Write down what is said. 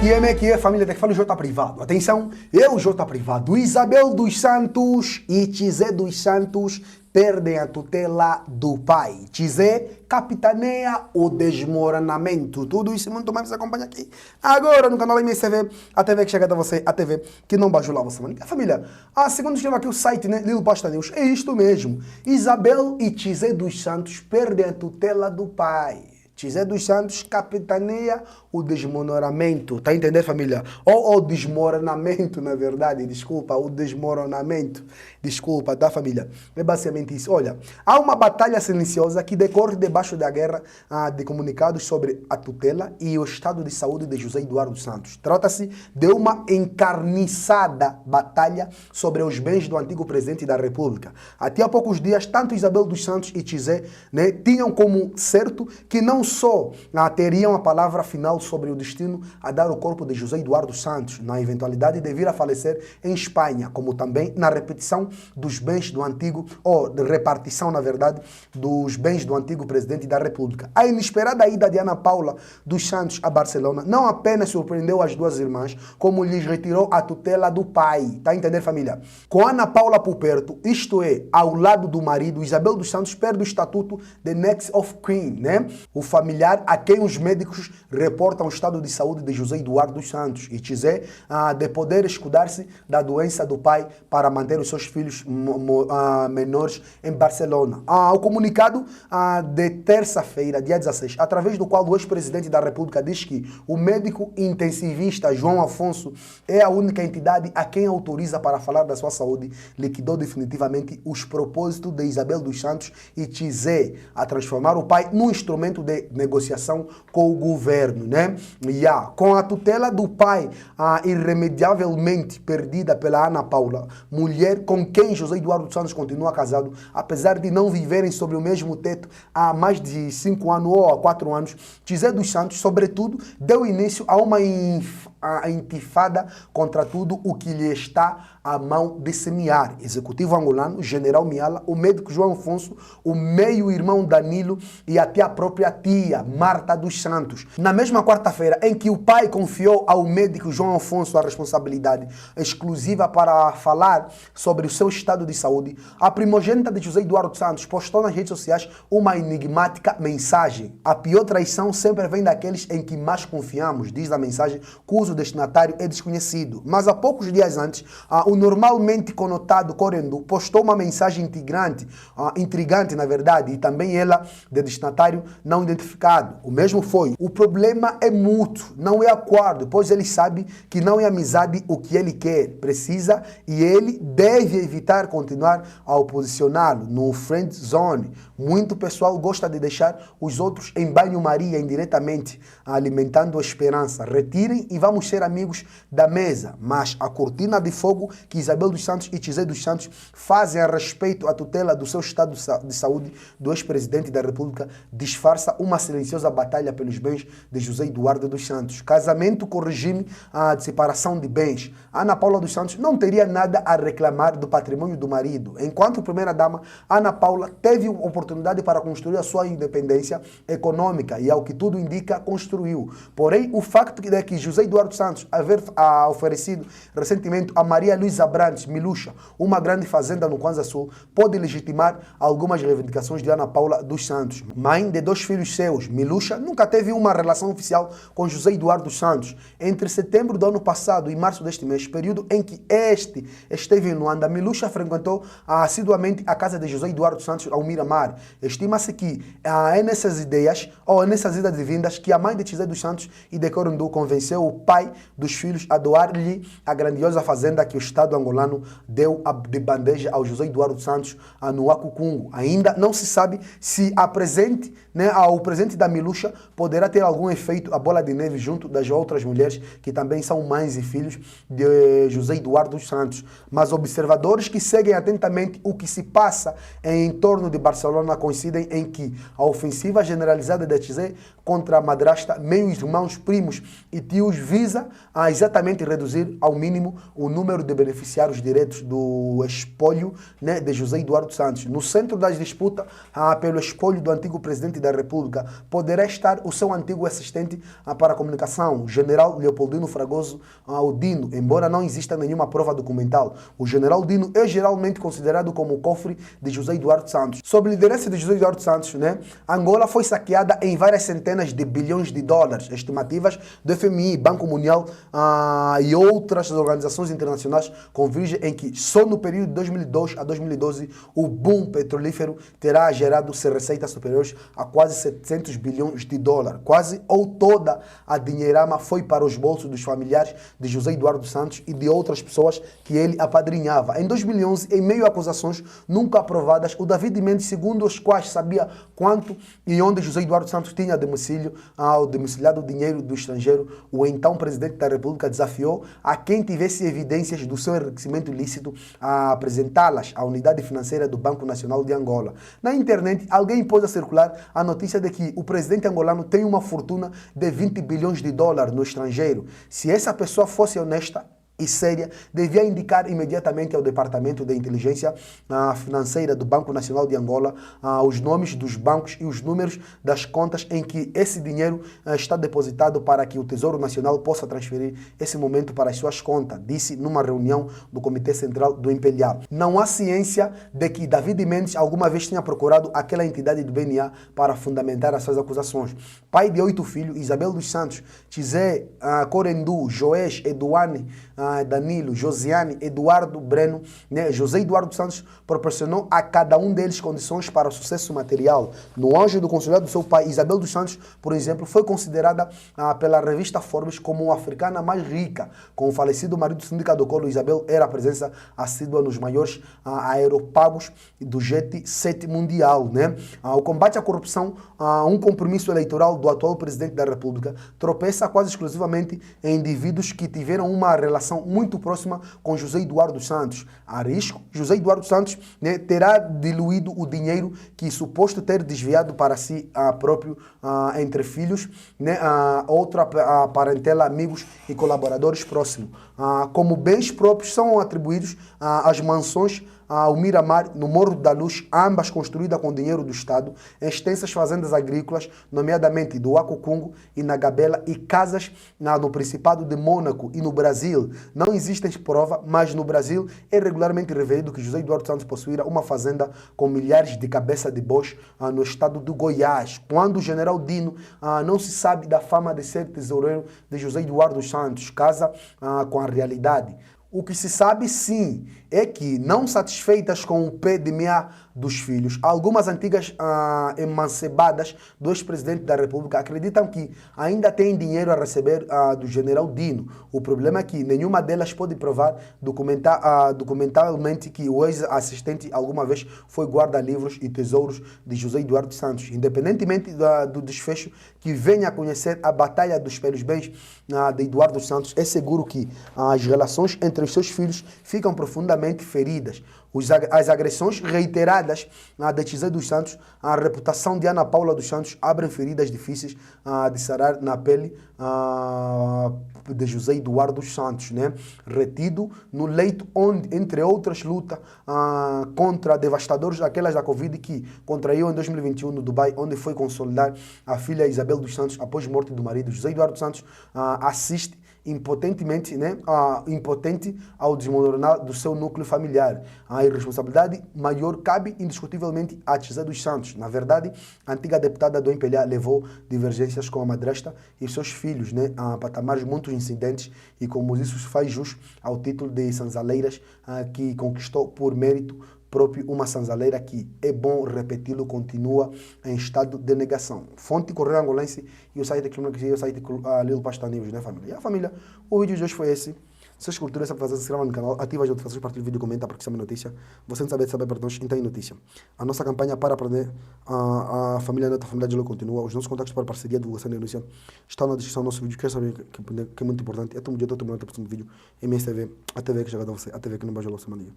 Que é família tem que falar o J Privado. Atenção, eu J Privado, Isabel dos Santos e Tizé dos Santos perdem a tutela do pai. Tizé capitaneia o desmoronamento. Tudo isso e muito mais você acompanha aqui. Agora no canal MSV, a TV que chega até você, a TV que não bajula você. Família, segundo escreveu aqui o site, né, Lilo Pasta News, é isto mesmo. Isabel e Tizé dos Santos perdem a tutela do pai. Tizé dos Santos capitaneia o desmoronamento, tá entendendo, família? Ou o desmoronamento, na verdade, desculpa, o desmoronamento, desculpa, tá, família? É basicamente isso. Olha, há uma batalha silenciosa que decorre debaixo da guerra de comunicados sobre a tutela e o estado de saúde de José Eduardo Santos. Trata-se de uma encarniçada batalha sobre os bens do antigo presidente da República. Até há poucos dias, tanto Isabel dos Santos e Tizé, né, tinham como certo que não só teriam a palavra final sobre o destino a dar o corpo de José Eduardo Santos, na eventualidade de vir a falecer em Espanha, como também na repetição dos bens do antigo, ou de repartição, na verdade, dos bens do antigo presidente da República. A inesperada ida de Ana Paula dos Santos a Barcelona não apenas surpreendeu as duas irmãs, como lhes retirou a tutela do pai. Tá entendendo, família? Com Ana Paula por perto, isto é, ao lado do marido, Isabel dos Santos perde o estatuto de Next of Kin, né? O familiar a quem os médicos reportam o estado de saúde de José Eduardo dos Santos e Tizé de poder escudar-se da doença do pai para manter os seus filhos menores em Barcelona. O comunicado de terça-feira, dia 16, através do qual o ex-presidente da República diz que o médico intensivista João Afonso é a única entidade a quem autoriza para falar da sua saúde, liquidou definitivamente os propósitos de Isabel dos Santos e Tizé a transformar o pai num instrumento de negociação com o governo, né? Com a tutela do pai irremediavelmente perdida pela Ana Paula, mulher com quem José Eduardo Santos continua casado, apesar de não viverem sob o mesmo teto há mais de 5 anos ou há 4 anos, Tizé dos Santos, sobretudo, deu início a uma intifada contra tudo o que lhe está à mão de semear. Executivo angolano, General Miala, o médico João Afonso, o meio-irmão Danilo e até a própria tia, Marta dos Santos. Na mesma quarta-feira em que o pai confiou ao médico João Afonso a responsabilidade exclusiva para falar sobre o seu estado de saúde, a primogênita de José Eduardo Santos postou nas redes sociais uma enigmática mensagem. A pior traição sempre vem daqueles em que mais confiamos, diz a mensagem, cujo destinatário é desconhecido. Mas há poucos dias antes, o normalmente conotado Corendo postou uma mensagem intrigante, na verdade, e também ela de destinatário não identificado. O mesmo foi: o problema é mútuo, não é acordo, pois ele sabe que não é amizade o que ele quer, precisa, e ele deve evitar continuar a oposicioná-lo no friend zone. Muito pessoal gosta de deixar os outros em banho-maria indiretamente, alimentando a esperança. Retirem e vamos ser amigos da mesa. Mas a cortina de fogo que Isabel dos Santos e Tizé dos Santos fazem a respeito à tutela do seu estado de saúde do ex-presidente da República disfarça uma silenciosa batalha pelos bens de José Eduardo dos Santos. Casamento com regime de separação de bens. Ana Paula dos Santos não teria nada a reclamar do patrimônio do marido. Enquanto primeira-dama, Ana Paula teve oportunidade para construir a sua independência econômica e, ao que tudo indica, construiu. Porém, o facto de que José Eduardo Santos haver oferecido recentemente a Maria Luísa Brandes Miluxa uma grande fazenda no Kwanza Sul pode legitimar algumas reivindicações de Ana Paula dos Santos. Mãe de 2 filhos seus, Miluxa nunca teve uma relação oficial com José Eduardo dos Santos. Entre setembro do ano passado e março deste mês, período em que este esteve em Luanda, Miluxa frequentou assiduamente a casa de José Eduardo dos Santos ao Miramar. Estima-se que é nessas ideias, ou nessas idas e vindas, que a mãe de José dos Santos e de Corundu convenceu o pai dos filhos a doar-lhe a grandiosa fazenda que o Estado angolano deu de bandeja ao José Eduardo dos Santos no Akukungu. Ainda não se sabe se o presente da Miluxa poderá ter algum efeito a bola de neve junto das outras mulheres que também são mães e filhos de José Eduardo dos Santos. Mas observadores que seguem atentamente o que se passa em torno de Barcelona coincidem em que a ofensiva generalizada de Tizé contra a madrasta, meio-irmãos, primos e tios visa exatamente reduzir ao mínimo o número de beneficiários diretos do espólio, né, de José Eduardo Santos. No centro das disputas pelo espólio do antigo presidente da República poderá estar o seu antigo assistente para a comunicação, o general Leopoldino Fragoso o Dino, embora não exista nenhuma prova documental. O general Dino é geralmente considerado como o cofre de José Eduardo Santos. Sob a liderança de José Eduardo Santos, Angola foi saqueada em várias centenas de bilhões de dólares. Estimativas do FMI, Banco Mundial e outras organizações internacionais convergem em que só no período de 2002 a 2012 o boom petrolífero terá gerado receitas superiores a quase 700 bilhões de dólares. Quase ou toda a dinheirama foi para os bolsos dos familiares de José Eduardo Santos e de outras pessoas que ele apadrinhava. Em 2011, em meio a acusações nunca aprovadas, o David Mendes, segundo os quais sabia quanto e onde José Eduardo Santos tinha domiciliado dinheiro do estrangeiro, o então presidente da República desafiou a quem tivesse evidências do seu enriquecimento ilícito a apresentá-las à unidade financeira do Banco Nacional de Angola. Na internet, alguém pôs a circular a notícia de que o presidente angolano tem uma fortuna de 20 bilhões de dólares no estrangeiro. Se essa pessoa fosse honesta e séria, devia indicar imediatamente ao Departamento de Inteligência Financeira do Banco Nacional de Angola os nomes dos bancos e os números das contas em que esse dinheiro está depositado para que o Tesouro Nacional possa transferir esse momento para as suas contas, disse numa reunião do Comitê Central do MPLA. Não há ciência de que David Mendes alguma vez tenha procurado aquela entidade do BNA para fundamentar as suas acusações. Pai de 8 filhos, Isabel dos Santos, Tizé, Corendu, Joés, Eduane, Danilo, Josiane, Eduardo Breno, José Eduardo Santos proporcionou a cada um deles condições para o sucesso material. No auge do consulado do seu pai, Isabel dos Santos, por exemplo, foi considerada pela revista Forbes como a africana mais rica. Com o falecido marido Síndica do Colo, Isabel era a presença assídua nos maiores aeropagos do Jet 7 mundial. O combate à corrupção, um compromisso eleitoral do atual presidente da República, tropeça quase exclusivamente em indivíduos que tiveram uma relação muito próxima com José Eduardo Santos. A risco, José Eduardo Santos terá diluído o dinheiro que suposto ter desviado para si próprio entre filhos, outra parentela, amigos e colaboradores próximos. Como bens próprios são atribuídos as mansões ao Miramar, no Morro da Luz, ambas construídas com dinheiro do Estado, extensas fazendas agrícolas, nomeadamente do Acocungo e na Gabela, e casas no Principado de Mônaco e no Brasil. Não existem prova, mas no Brasil é regularmente revelado que José Eduardo Santos possuía uma fazenda com milhares de cabeças de bois no estado do Goiás. Quando o general Dino não se sabe da fama de ser tesoureiro de José Eduardo Santos, casa com a realidade. O que se sabe, sim, é que, não satisfeitas com o pé de meia dos filhos, algumas antigas emancebadas do ex-presidente da República acreditam que ainda têm dinheiro a receber do general Dino. O problema é que nenhuma delas pode provar documentalmente que o ex-assistente alguma vez foi guarda-livros e tesouros de José Eduardo Santos. Independentemente do desfecho que venha a conhecer a Batalha dos Pelos Bens de Eduardo Santos, é seguro que as relações entre os seus filhos ficam profundamente feridas. As agressões reiteradas de José dos Santos, a reputação de Ana Paula dos Santos abrem feridas difíceis de sarar na pele de José Eduardo Santos, retido no leito onde, entre outras lutas contra devastadores, aquelas da Covid que contraiu em 2021 no Dubai, onde foi consolidar a filha Isabel dos Santos após a morte do marido. José Eduardo Santos assiste impotentemente, impotente ao desmoronar do seu núcleo familiar. A irresponsabilidade maior cabe indiscutivelmente a José dos Santos. Na verdade, a antiga deputada do MPLA levou divergências com a madrasta e seus filhos a patamares muito incidentes, e como isso faz jus ao título de sanzaleiras que conquistou por mérito próprio, uma sanzaleira que, é bom repeti-lo, continua em estado de negação. Fonte Correio Angolense e o site e o site Lilo Pasta News, família? E a família, o vídeo de hoje foi esse. Se as culturas sabem fazer, se inscreva no canal, ativa as notificações, partilhe o vídeo, comenta para que sabe notícia. Você não saber para nós, então é notícia. A nossa campanha para aprender a família neta, a família de Lilo continua. Os nossos contatos para parceria, divulgação e denúncia estão na descrição do nosso vídeo. Quer saber que é muito importante? É todo dia, todo mundo, até o próximo vídeo. MSTV, a TV que chega a você, a TV que não baixa a nossa mania.